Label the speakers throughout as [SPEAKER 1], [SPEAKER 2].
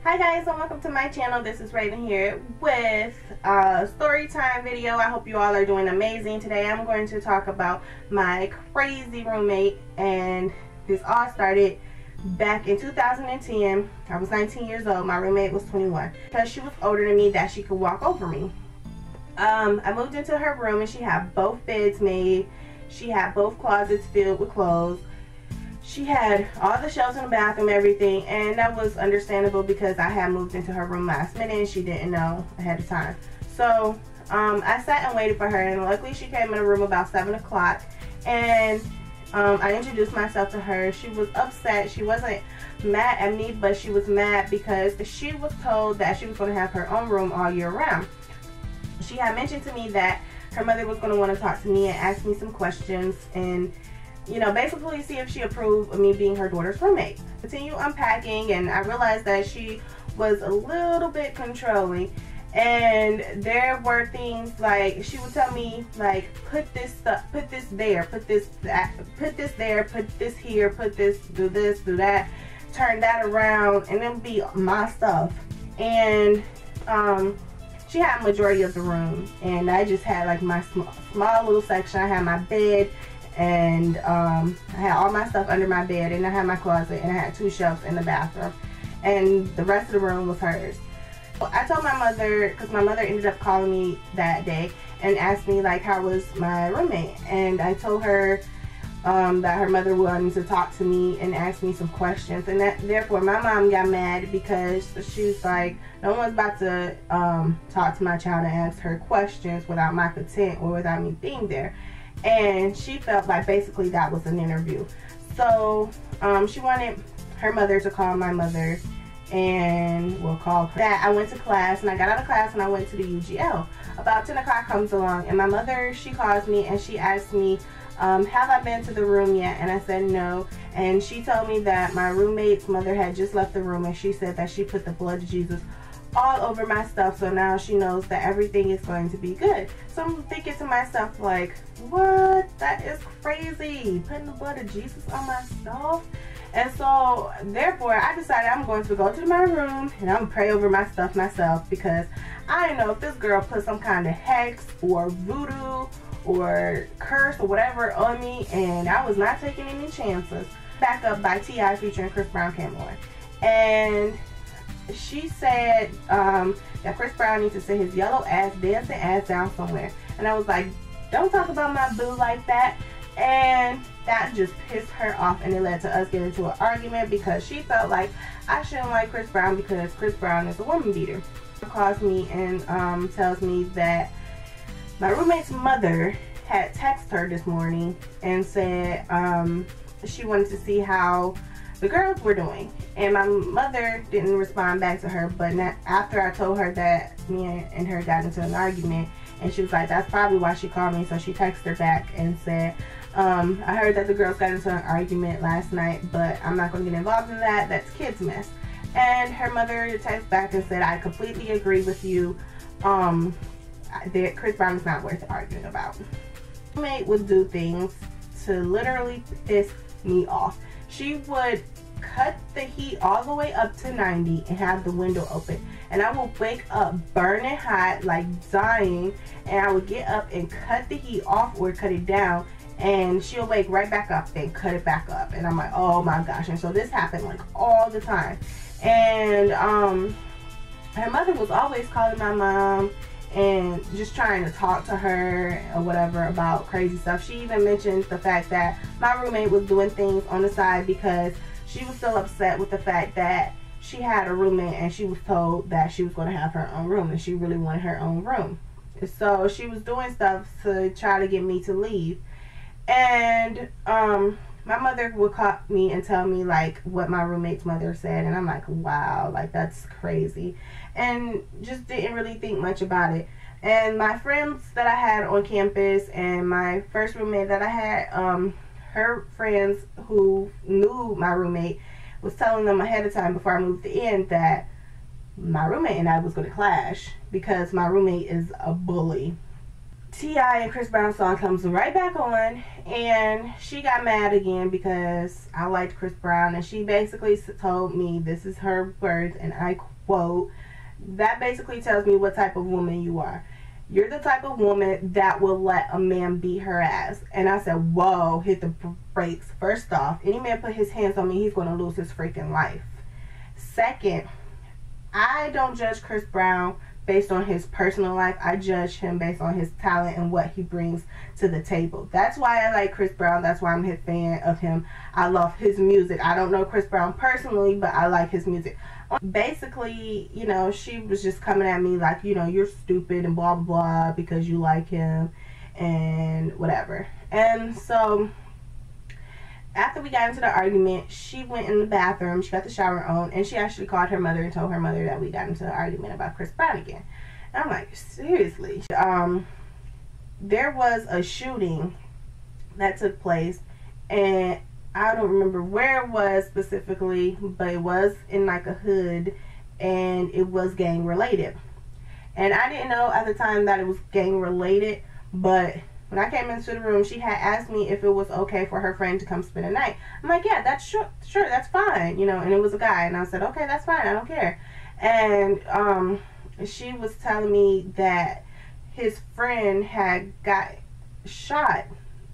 [SPEAKER 1] Hi guys, and welcome to my channel. This is Raven here with a story time video. I hope you all are doing amazing. Today I'm going to talk about my crazy roommate, and this all started back in 2010. I was 19 years old. My roommate was 21. Because she was older than me, that she could walk over me. I moved into her room and she had both beds made. She had both closets filled with clothes. She had all the shelves in the bathroom, everything, and that was understandable because I had moved into her room last minute and she didn't know ahead of time. So I sat and waited for her, and luckily she came in the room about 7 o'clock, and I introduced myself to her. She was upset. She wasn't mad at me, but she was mad because she was told that she was going to have her own room all year round. She had mentioned to me that her mother was going to want to talk to me and ask me some questions and, you know, basically see if she approved of me being her daughter's roommate. Continue unpacking, and I realized that she was a little bit controlling, and there were things like she would tell me, like, put this stuff, put this there, put this that, put this there, put this here, put this, do that, turn that around, and then be my stuff. And she had majority of the room, and I just had like my small little section. I had my bed, and I had all my stuff under my bed, and I had my closet, and I had 2 shelves in the bathroom, and the rest of the room was hers. I told my mother, because my mother ended up calling me that day and asked me like how was my roommate, and I told her that her mother wanted to talk to me and ask me some questions, and that therefore my mom got mad because she was like, no one's about to talk to my child and ask her questions without my consent or without me being there. And she felt like basically that was an interview. So she wanted her mother to call my mother, and we'll call her. That I went to class, and I got out of class and I went to the UGL. About 10 o'clock comes along, and my mother, she calls me and she asked me, have I been to the room yet? And I said no. And she told me that my roommate's mother had just left the room, and she said that she put the blood of Jesus all over my stuff, so now she knows that everything is going to be good. So I'm thinking to myself like, what? That is crazy, putting the blood of Jesus on my stuff. And so therefore I decided I'm going to go to my room and I'm gonna pray over my stuff myself, because I know if this girl put some kind of hex or voodoo or curse or whatever on me, and I was not taking any chances. Back Up by T.I. featuring Chris Brown came on, and she said that Chris Brown needs to sit his yellow ass, dancing ass down somewhere. And I was like, don't talk about my boo like that. And that just pissed her off, and it led to us getting into an argument because she felt like I shouldn't like Chris Brown because Chris Brown is a woman beater. She calls me and tells me that my roommate's mother had texted her this morning and said she wanted to see how the girls were doing, and my mother didn't respond back to her. But after I told her that me and her got into an argument, and she was like, that's probably why she called me. So she texted her back and said, I heard that the girls got into an argument last night, but I'm not going to get involved in that. That's kids' mess. And her mother texted back and said, I completely agree with you. That Chris Brown is not worth arguing about. My roommate would do things to literally piss me off. She would cut the heat all the way up to 90 and have the window open, and I would wake up burning hot, like dying, and I would get up and cut the heat off or cut it down, and she'll wake right back up and cut it back up. And I'm like, oh my gosh. And so this happened like all the time. And her mother was always calling my mom and just trying to talk to her or whatever about crazy stuff. She even mentioned the fact that my roommate was doing things on the side because she was still upset with the fact that she had a roommate and she was told that she was going to have her own room, and she really wanted her own room. So she was doing stuff to try to get me to leave. And my mother would call me and tell me like what my roommate's mother said, and I'm like, wow, like that's crazy, and just didn't really think much about it. And my friends that I had on campus and my first roommate that I had, her friends who knew my roommate was telling them ahead of time before I moved in that my roommate and I was going to clash because my roommate is a bully. T.I. and Chris Brown song comes right back on, and she got mad again because I liked Chris Brown, and she basically told me, this is her words, and I quote, "That basically tells me what type of woman you are. You're the type of woman that will let a man beat her ass." And I said, whoa, hit the brakes. First off, any man put his hands on me, he's going to lose his freaking life. Second, I don't judge Chris Brown based on his personal life. I judge him based on his talent and what he brings to the table. That's why I like Chris Brown. That's why I'm a fan of him. I love his music. I don't know Chris Brown personally, but I like his music. Basically, you know, she was just coming at me like, you know, you're stupid and blah, blah, blah because you like him and whatever. And so after we got into the argument, she went in the bathroom, she got the shower on, and she actually called her mother and told her mother that we got into an argument about Chris Brown again. And I'm like, seriously? There was a shooting that took place, and I don't remember where it was specifically, but it was in like a hood, and it was gang related. And I didn't know at the time that it was gang related, but when I came into the room, she had asked me if it was okay for her friend to come spend the night. I'm like, yeah, that's sure, that's fine, you know, and it was a guy, and I said, okay, that's fine, I don't care. And she was telling me that his friend had got shot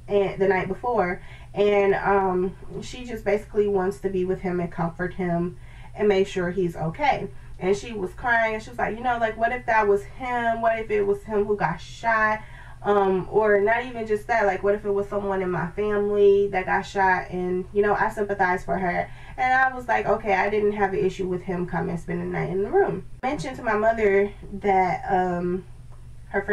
[SPEAKER 1] the night before, and she just basically wants to be with him and comfort him and make sure he's okay. And she was crying, and she was like, you know, like, what if that was him? What if it was him who got shot? Or not even just that, like, what if it was someone in my family that got shot? And, you know, I sympathized for her, and I was like, okay, I didn't have an issue with him coming and spending the night in the room. I mentioned to my mother that her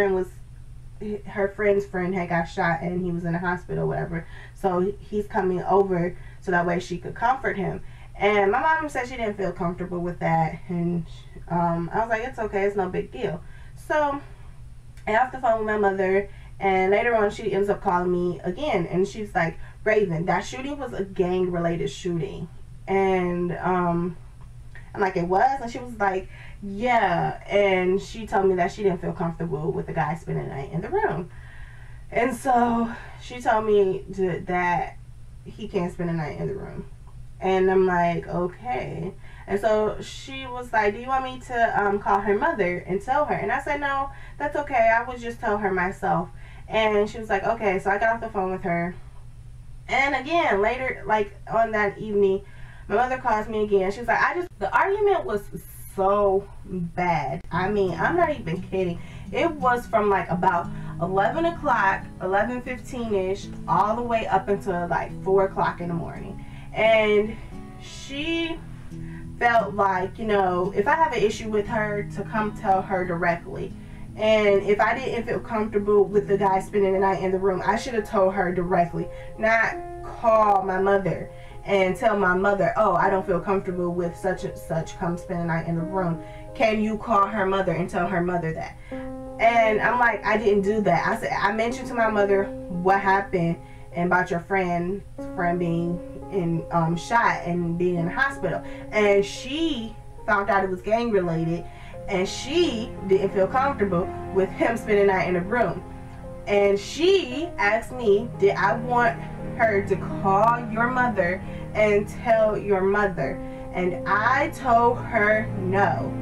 [SPEAKER 1] friend's friend had got shot and he was in the hospital or whatever, so he's coming over so that way she could comfort him. And my mom said she didn't feel comfortable with that, and I was like, it's okay, it's no big deal. So I got off the phone with my mother, and later on she ends up calling me again, and she's like, Raven, that shooting was a gang related shooting. And I'm like, it was? And she was like, yeah. And she told me that she didn't feel comfortable with the guy spending the night in the room, and so she told me that he can't spend the night in the room. And I'm like, okay. And so she was like, do you want me to call her mother and tell her? And I said, no, that's okay, I would just tell her myself. And she was like, okay. So I got off the phone with her, and again later, like on that evening, my mother calls me again. She was like, the argument was so bad. I mean, I'm not even kidding. It was from like about 11 o'clock, 11:15-ish, all the way up until like 4 o'clock in the morning. And she felt like, you know, if I have an issue with her, to come tell her directly. And if I didn't feel comfortable with the guy spending the night in the room, I should have told her directly, not call my mother and tell my mother, oh, I don't feel comfortable with such and such, come spend the night in the room. Can you call her mother and tell her mother that? And I'm like, I didn't do that. I said, I mentioned to my mother what happened and about your friend being in shot and being in the hospital, and she found out it was gang related, and she didn't feel comfortable with him spending the night in the room. And she asked me, did I want her to call your mother and tell your mother? And I told her no.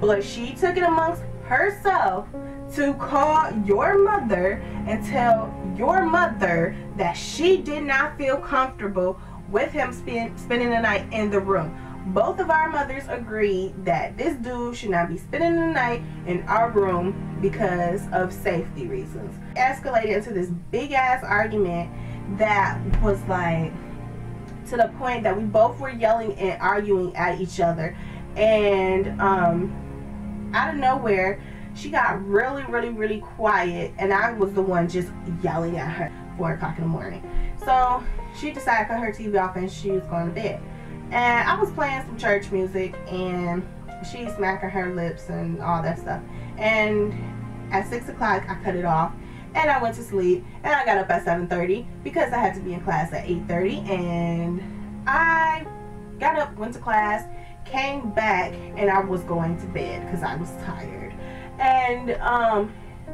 [SPEAKER 1] But she took it amongst herself to call your mother and tell your mother that she did not feel comfortable with him spending the night in the room. Both of our mothers agreed that this dude should not be spending the night in our room because of safety reasons. It escalated into this big ass argument that was like to the point that we both were yelling and arguing at each other. And out of nowhere, she got really quiet, and I was the one just yelling at her 4 o'clock in the morning. So she decided to cut her TV off and she was going to bed. And I was playing some church music, and she's smacking her lips and all that stuff. And at 6 o'clock, I cut it off, and I went to sleep. And I got up at 7:30 because I had to be in class at 8:30. And I got up, went to class, came back, and I was going to bed because I was tired. And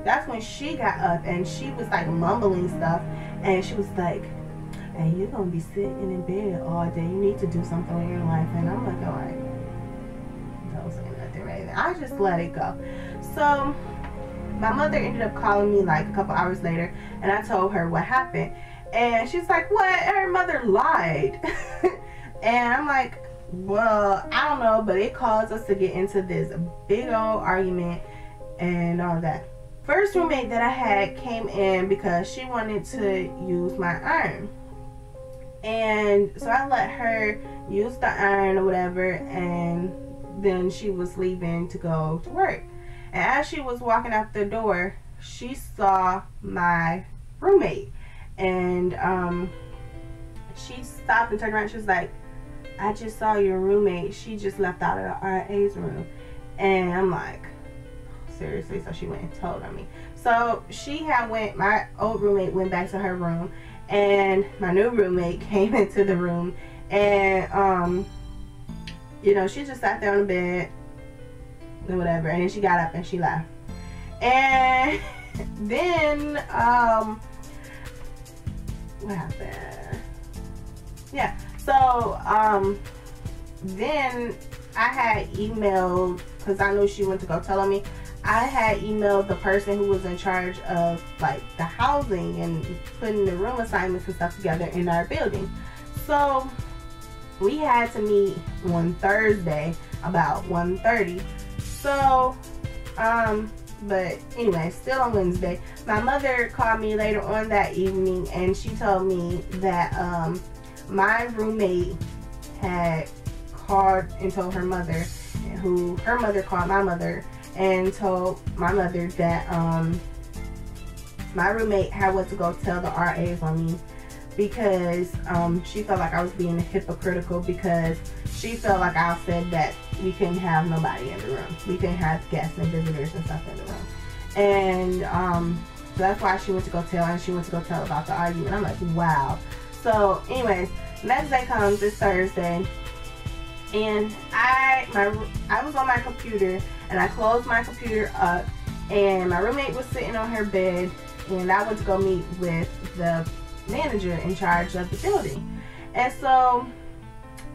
[SPEAKER 1] that's when she got up and she was like mumbling stuff, and she was like, "Hey, you're gonna be sitting in bed all day. You need to do something in your life." And I'm like, all right, don't say nothing, right? I just let it go. So my mother ended up calling me like a couple hours later, and I told her what happened, and she's like, "What? Her mother lied." And I'm like, well, I don't know, but it caused us to get into this big old argument and all that. First roommate that I had came in because she wanted to use my iron, and so I let her use the iron or whatever, and then she was leaving to go to work. And as she was walking out the door, she saw my roommate, and she stopped and turned around. She was like, "I just saw your roommate. She just left out of the RA's room." And I'm like, seriously? So she went and told on me. So my old roommate went back to her room, and my new roommate came into the room, and you know, she just sat there on the bed and whatever, and then she got up and she left. And then what happened? Yeah, so then I had emailed, because I knew she went to go tell on me, I had emailed the person who was in charge of like the housing and putting the room assignments and stuff together in our building. So we had to meet on Thursday about 1:30. So but anyway, still on Wednesday, my mother called me later on that evening, and she told me that my roommate had called and told her mother, who her mother called my mother and told my mother that my roommate had went to go tell the RAs on me, because she felt like I was being hypocritical, because she felt like I said that we couldn't have nobody in the room. We couldn't have guests and visitors and stuff in the room. And so that's why she went to go tell, and she went to go tell about the argument. I'm like, wow. So anyways, next day comes, it's Thursday, and I was on my computer, and I closed my computer up, and my roommate was sitting on her bed, and I went to go meet with the manager in charge of the building. And so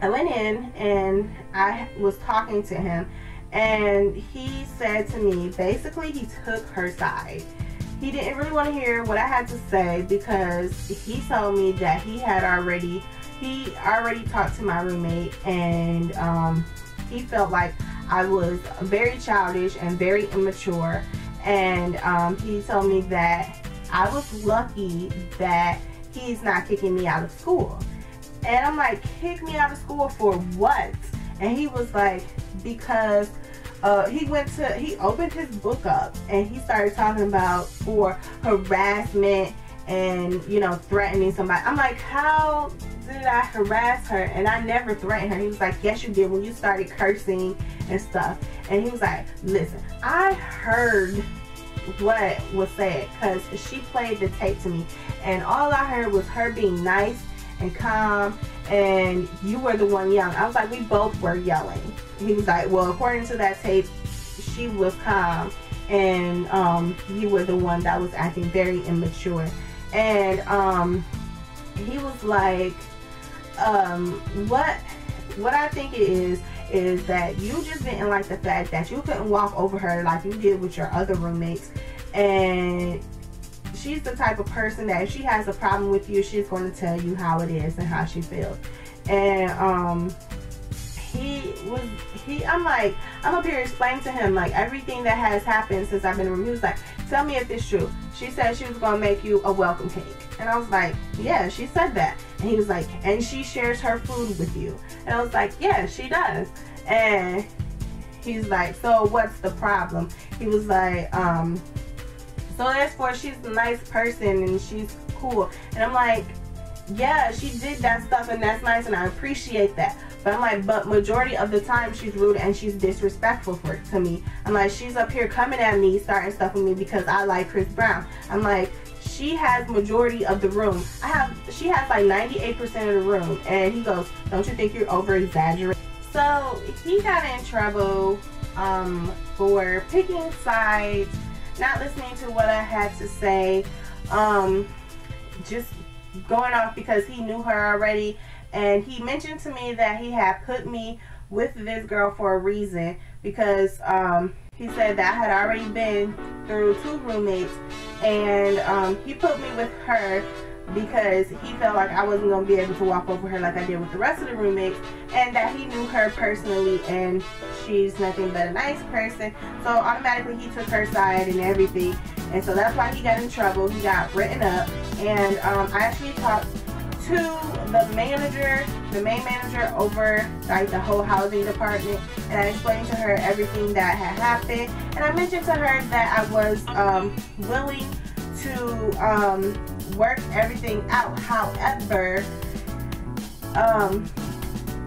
[SPEAKER 1] I went in and I was talking to him, and he said to me, basically he took her side. He didn't really want to hear what I had to say, because he told me that he already talked to my roommate, and he felt like I was very childish and very immature, and he told me that I was lucky that he's not kicking me out of school. And I'm like, kick me out of school for what? And he was like, because he opened his book up, and he started talking about for harassment and, you know, threatening somebody. I'm like, how did I harass her? And I never threatened her. He was like, yes you did, when you started cursing and stuff. And he was like, listen, I heard what was said, because she played the tape to me, and all I heard was her being nice and calm, and you were the one yelling. I was like, we both were yelling. He was like, well, according to that tape, she was calm, and you were the one that was acting very immature. And he was like, what I think it is that you just didn't like the fact that you couldn't walk over her like you did with your other roommates, and she's the type of person that if she has a problem with you, she's going to tell you how it is and how she feels. And I'm up here explaining to him like everything that has happened since I've been in the room. He was like, tell me if it's true. She said she was going to make you a welcome cake. And I was like, yeah, she said that. And he was like, and she shares her food with you. And I was like, yeah, she does. And he's like, so what's the problem? He was like, so therefore she's a nice person and she's cool. And I'm like, yeah, she did that stuff and that's nice and I appreciate that. But I'm like, but majority of the time she's rude and she's disrespectful to me. I'm like, she's up here coming at me, starting stuff with me because I like Chris Brown. I'm like, she has majority of the room. She has like 98% of the room. And he goes, don't you think you're over exaggerating? So he got in trouble for picking sides not listening to what I had to say, just going off because he knew her already. And he mentioned to me that he had put me with this girl for a reason, because he said that I had already been through 2 roommates, and he put me with her because he felt like I wasn't going to be able to walk over her like I did with the rest of the roommates, and that he knew her personally and she's nothing but a nice person. So automatically he took her side and everything, and so that's why he got in trouble. He got written up, and I actually talked to the manager, the main manager over like the whole housing department, and I explained to her everything that had happened, and I mentioned to her that I was willing to work everything out. However,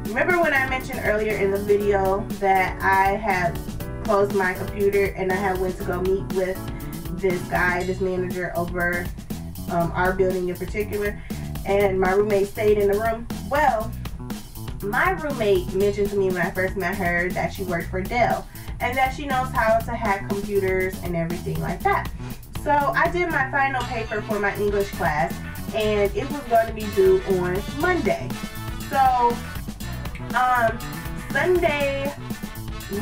[SPEAKER 1] remember when I mentioned earlier in the video that I had closed my computer and I had went to go meet with this guy, this manager over our building in particular, and my roommate stayed in the room? Well, my roommate mentioned to me when I first met her that she worked for Dell and that she knows how to hack computers and everything like that. So I did my final paper for my English class, and it was going to be due on Monday. So Sunday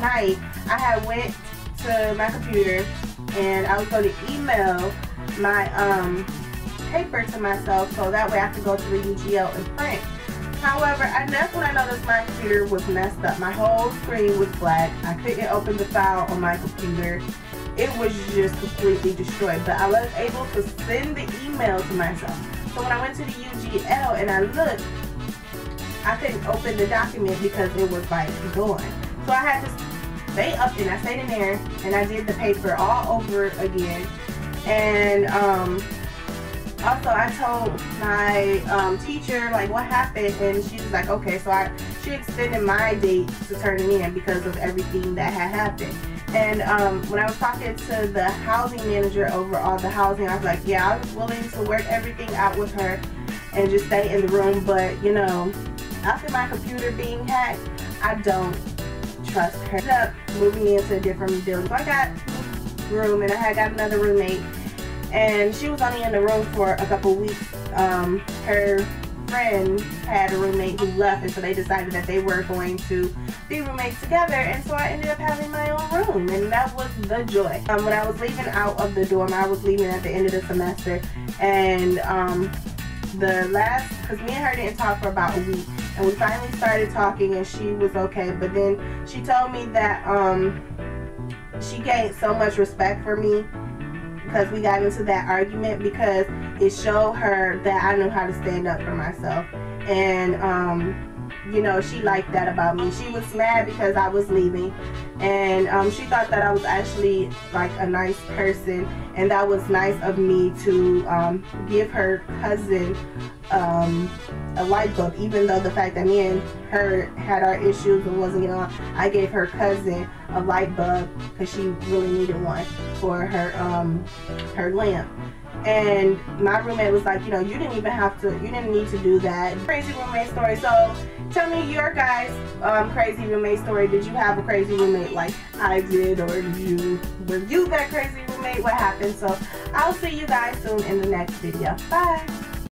[SPEAKER 1] night I had went to my computer and I was going to email my paper to myself so that way I could go to the UGL and print. However, that's when I noticed my computer was messed up. My whole screen was black. I couldn't open the file on my computer. It was just completely destroyed, but I was able to send the email to myself. So when I went to the UGL and I looked, I couldn't open the document because it was like gone. So I had to stay up, and I stayed in there and I did the paper all over again. And also I told my teacher like what happened, and she was like, okay. So she extended my date to turn it in because of everything that had happened. And when I was talking to the housing manager over all the housing, I was like, yeah, I was willing to work everything out with her and just stay in the room. But, you know, after my computer being hacked, I don't trust her. I ended up moving me into a different building. So I got a room, and I had got another roommate, and she was only in the room for a couple weeks. Her friend had a roommate who left, and so they decided that they were going to be roommates together, and so I ended up having my own room, and that was the joy. When I was leaving out of the dorm, I was leaving at the end of the semester, and because me and her didn't talk for about a week, and we finally started talking, and she was okay, but then she told me that she gained so much respect for me because we got into that argument, because it showed her that I knew how to stand up for myself. And you know, she liked that about me. She was mad because I was leaving, and she thought that I was actually like a nice person, and that was nice of me to give her cousin a light bulb, even though the fact that me and her had our issues and wasn't getting along. I gave her cousin a light bulb because she really needed one for her lamp. And my roommate was like, you know, you didn't need to do that. Crazy roommate story. So tell me your guys' crazy roommate story. Did you have a crazy roommate like I did, or were you that crazy roommate? What happened? So I'll see you guys soon in the next video. Bye.